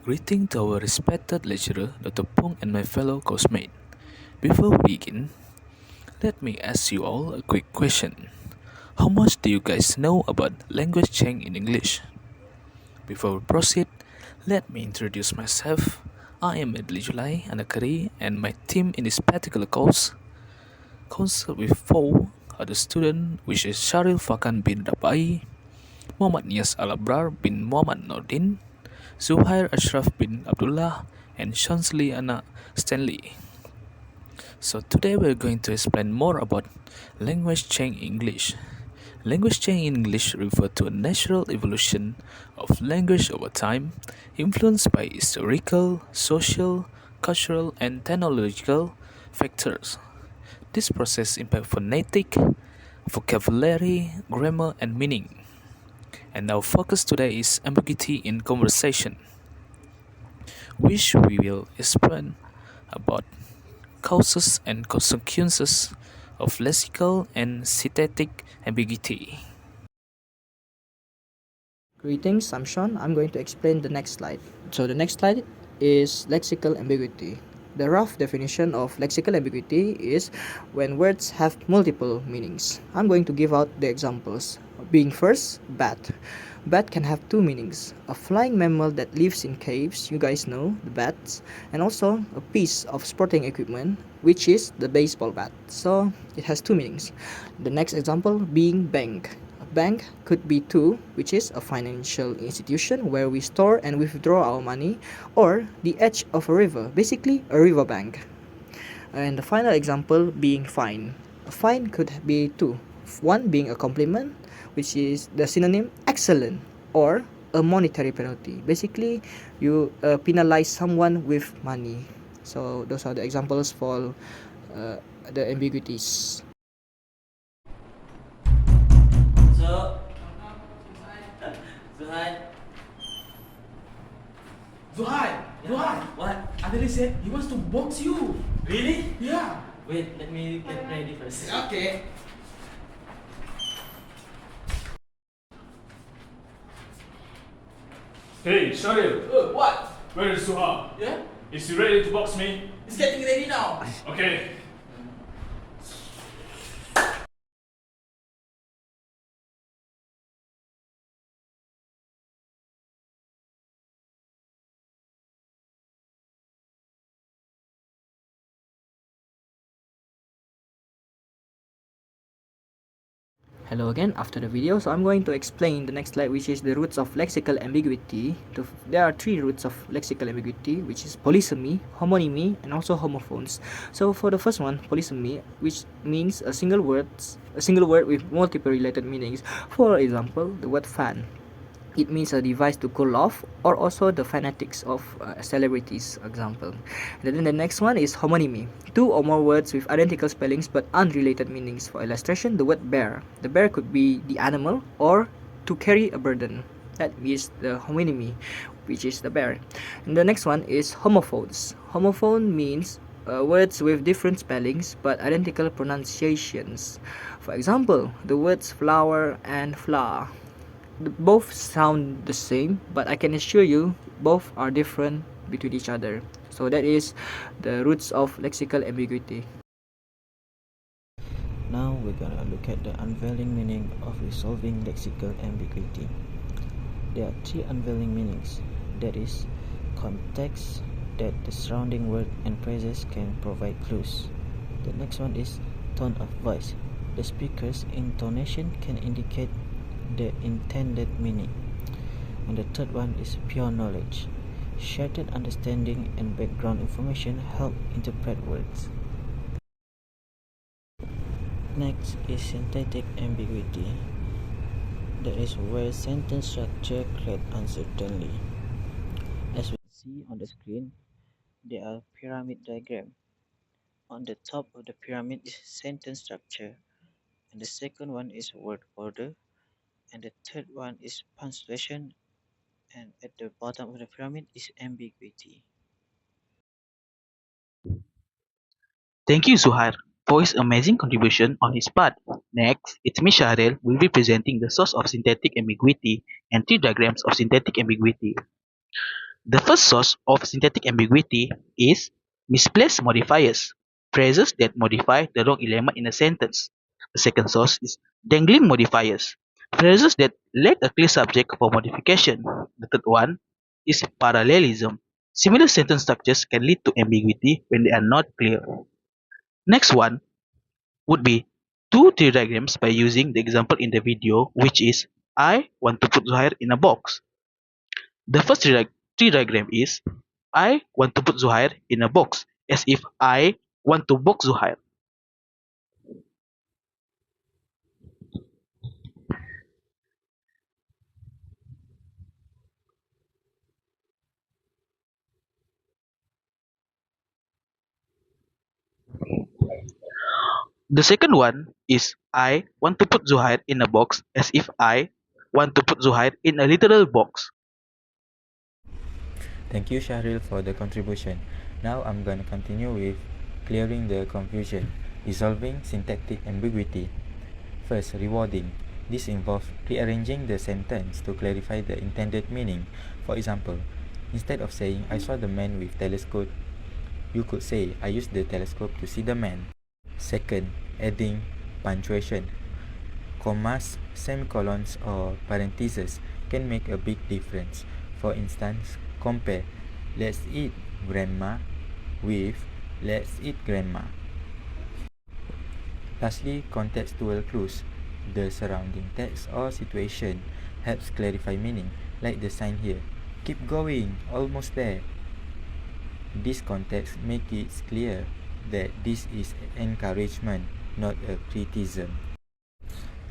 Greeting to our respected lecturer, Dr. Pong, and my fellow coursemate. Before we begin, let me ask you all a quick question. How much do you guys know about language change in English? Before we proceed, let me introduce myself. I am Adli Julai Anakari, and my team in this particular course consists with four other students, which is Sharil Fakan bin Rabai, Muhammad Nias Alabrar bin Muhammad Nordin, Zuhair Ashraf bin Abdullah, and Shansli Anna Stanley. So today we're going to explain more about language change in English. Language change in English refers to a natural evolution of language over time, influenced by historical, social, cultural, and technological factors. This process impacts phonetic, vocabulary, grammar, and meaning. And our focus today is ambiguity in conversation, which we will explain about causes and consequences of lexical and syntactic ambiguity. Greetings, I'm Sean. I'm going to explain the next slide. So the next slide is lexical ambiguity. The rough definition of lexical ambiguity is when words have multiple meanings. I'm going to give out the examples. Being first, bat. Bat can have two meanings. A flying mammal that lives in caves, you guys know, the bats, and also a piece of sporting equipment, which is the baseball bat. So it has two meanings. The next example being bank. Bank could be two, which is a financial institution where we store and withdraw our money, or the edge of a river, basically a river bank. And the final example being fine. A fine could be two, one being a compliment, which is the synonym excellent, or a monetary penalty. Basically, you penalize someone with money. So those are the examples for the ambiguities. So, Zuhai. Zuhai! Zuhai! What? Adeli said he wants to box you. Really? Yeah. Wait, let me get ready first. Okay. Hey, Sharil, What? where is Suha? Yeah? Is he ready to box me? He's getting ready now. Okay. Hello again after the video. So I'm going to explain the next slide, which is the roots of lexical ambiguity. There are three roots of lexical ambiguity, which is polysemy, homonymy, and also homophones. So for the first one, polysemy, which means a single word with multiple related meanings. For example, the word fan. It means a device to cool off, or also the fanatics of celebrities, example. And then the next one is homonymy. Two or more words with identical spellings but unrelated meanings. For illustration, the word bear. The bear could be the animal or to carry a burden. That is the homonymy, which is the bear. And the next one is homophones. Homophone means words with different spellings but identical pronunciations. For example, the words flower and flour. Both sound the same, but I can assure you both are different between each other. So that is the roots of lexical ambiguity. Now we're gonna look at the unveiling meaning of resolving lexical ambiguity. There are three unveiling meanings, that is, context, that the surrounding word and phrases can provide clues. The next one is tone of voice. The speaker's intonation can indicate the intended meaning. And the third one is pure knowledge. Shared understanding and background information help interpret words. Next is syntactic ambiguity. That is where sentence structure create uncertainty. As we see on the screen, there are pyramid diagram. On the top of the pyramid is sentence structure, and the second one is word order, and the third one is punctuation, and at the bottom of the pyramid is ambiguity. Thank you, Zuhair, for his amazing contribution on his part. Next, it's me, Shahril, will be presenting the source of syntactic ambiguity and three diagrams of syntactic ambiguity. The first source of synthetic ambiguity is misplaced modifiers, phrases that modify the wrong element in a sentence. The second source is dangling modifiers, phrases that lack a clear subject for modification. The third one is parallelism. Similar sentence structures can lead to ambiguity when they are not clear. Next one would be two tree diagrams by using the example in the video, which is I want to put Zuhair in a box. The first tree diagram is I want to put Zuhair in a box, as if I want to box Zuhair. The second one is I want to put Zuhair in a box, as if I want to put Zuhair in a literal box. Thank you, Shahril, for the contribution. Now I'm going to continue with clearing the confusion, resolving syntactic ambiguity. First, rewarding. This involves rearranging the sentence to clarify the intended meaning. For example, instead of saying, I saw the man with telescope, you could say, I used the telescope to see the man. Second, adding punctuation. Commas, semicolons, or parentheses can make a big difference. For instance, compare let's eat grandma with let's eat grandma. Lastly, contextual clues. The surrounding text or situation helps clarify meaning, like the sign here. Keep going, almost there. This context makes it clear that this is encouragement, not a criticism.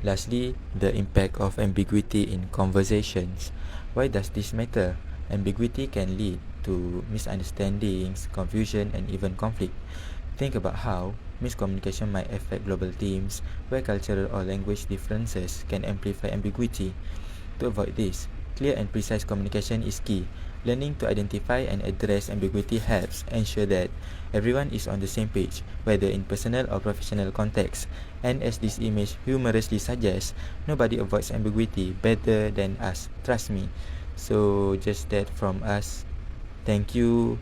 Lastly, the impact of ambiguity in conversations. Why does this matter? Ambiguity can lead to misunderstandings, confusion, and even conflict. Think about how miscommunication might affect global teams, where cultural or language differences can amplify ambiguity. To avoid this, clear and precise communication is key. Learning to identify and address ambiguity helps ensure that everyone is on the same page, whether in personal or professional contexts. And as this image humorously suggests, nobody avoids ambiguity better than us. Trust me. So just that from us. Thank you.